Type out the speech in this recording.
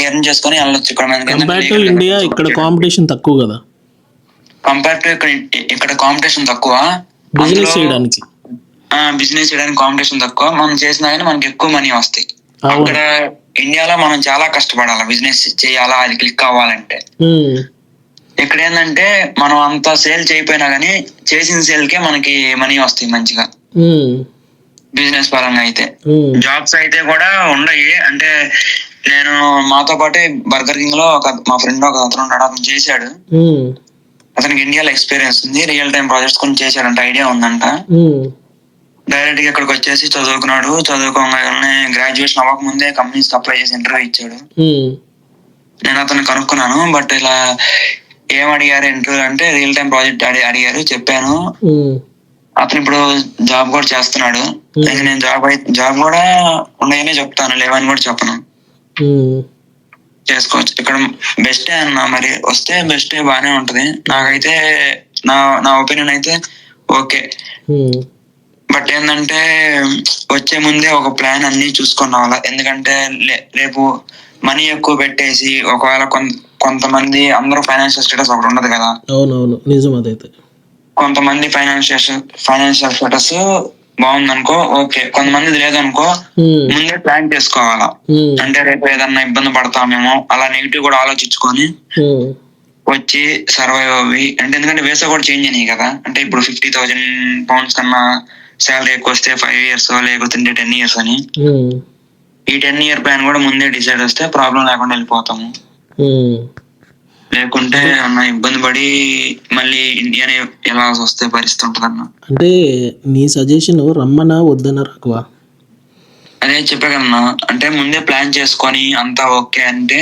Earn చేసుకొని వెళ్ళొచ్చు. Compare to India ఇక్కడ కాంపిటీషన్ తక్కువ కదా, కంపేర్ టు ఇక్కడ కాంపిటీషన్ తక్కువ, బిజినెస్ చేయడానికి కాంపిటీషన్ తక్కువ. మనం చేసినా కానీ మనకి ఎక్కువ మనీ వస్తాయి. అక్కడ ఇండియాలో మనం చాలా కష్టపడాలి బిజినెస్ చేయాలా, అది క్లిక్ అవ్వాలంటే. ఇక్కడ ఏంటంటే మనం అంత సేల్ చేయకపోయినా కానీ చేసిన సేల్ కే మనకి మనీ వస్తాయి మంచిగా బిజినెస్ పరంగా. అయితే జాబ్స్ అయితే కూడా ఉన్నాయి. అంటే నేను మాతో పాటే బర్గర్ కింగ్ లో మా ఫ్రెండ్ ఒక అతను ఉన్నాడు, అతను చేశాడు. అతనికి ఇండియాలో ఎక్స్పీరియన్స్ ఉంది, రియల్ టైం ప్రాజెక్ట్స్ కొన్ని చేశాడంట, ఐడియా ఉందంట. డైరెక్ట్ గా ఇక్కడికి వచ్చేసి చదువుకున్నాడు. చదువుకోగానే గ్రాడ్యుయేషన్ అవ్వక ముందే కంపెనీస్ అప్లై చేసి ఇంటర్వ్యూ ఇచ్చాడు. నేను అతను కనుక్కున్నాను, బట్ ఇలా ఏం అడిగారు ఇంటర్వ్యూ అంటే రియల్ టైం ప్రాజెక్ట్ అడిగారు, చెప్పాను. అతను ఇప్పుడు జాబ్ కూడా చేస్తున్నాడు. నేను జాబ్ కూడా ఉన్నాయనే చెప్తాను, లేవని కూడా చెప్పను. చేసుకోవచ్చు, ఇక్కడ బెస్టే అన్న. మరి వస్తే బెస్టే, బానే ఉంటది. నాకైతే నా ఒపీనియన్ అయితే ఓకే. బట్ ఏంటంటే వచ్చే ముందే ఒక ప్లాన్ అన్ని చూసుకొని రావాలా. ఎందుకంటే రేపు మనీ ఎక్కువ పెట్టేసి ఒకవేళ కొంతమంది అందరూ ఫైనాన్షియల్ స్టేటస్ ఒకటి ఉండదు కదా. అవునవును, నిజం అదైతే. కొంతమంది ఫైనాన్షియల్ స్టేటస్ బాగుందనుకో ఓకే, కొంతమంది లేదనుకో ముందే ప్లాన్ చేసుకోవాలా. అంటే రేపు ఏదన్నా ఇబ్బంది పడతామేమో అలా నెగిటివ్ కూడా ఆలోచించుకొని వచ్చి సర్వైవ్ అవ్వి. అంటే ఎందుకంటే వేసా కూడా చేంజ్ అయినాయి కదా. అంటే ఇప్పుడు 50,000 pounds కన్నా శాలరీ ఎక్కువ వస్తే 5 years లేకపోతే 10 years అని. ఈ 10-year ప్లాన్ కూడా ముందే డిసైడ్ వస్తే ప్రాబ్లం లేకుండా వెళ్ళిపోతాము. లేకుంటే అన్న ఇబ్బంది పడి మళ్ళీ ఇండియానే ఎలా వస్తే పరిస్థితి ఉంటుంది అన్న. అంటే నీ సజెషన్ రమ్మనా వద్దనా రాకువా? అదే చెప్పా కదన్నా, అంటే ముందే ప్లాన్ చేసుకొని అంతా ఓకే అంటే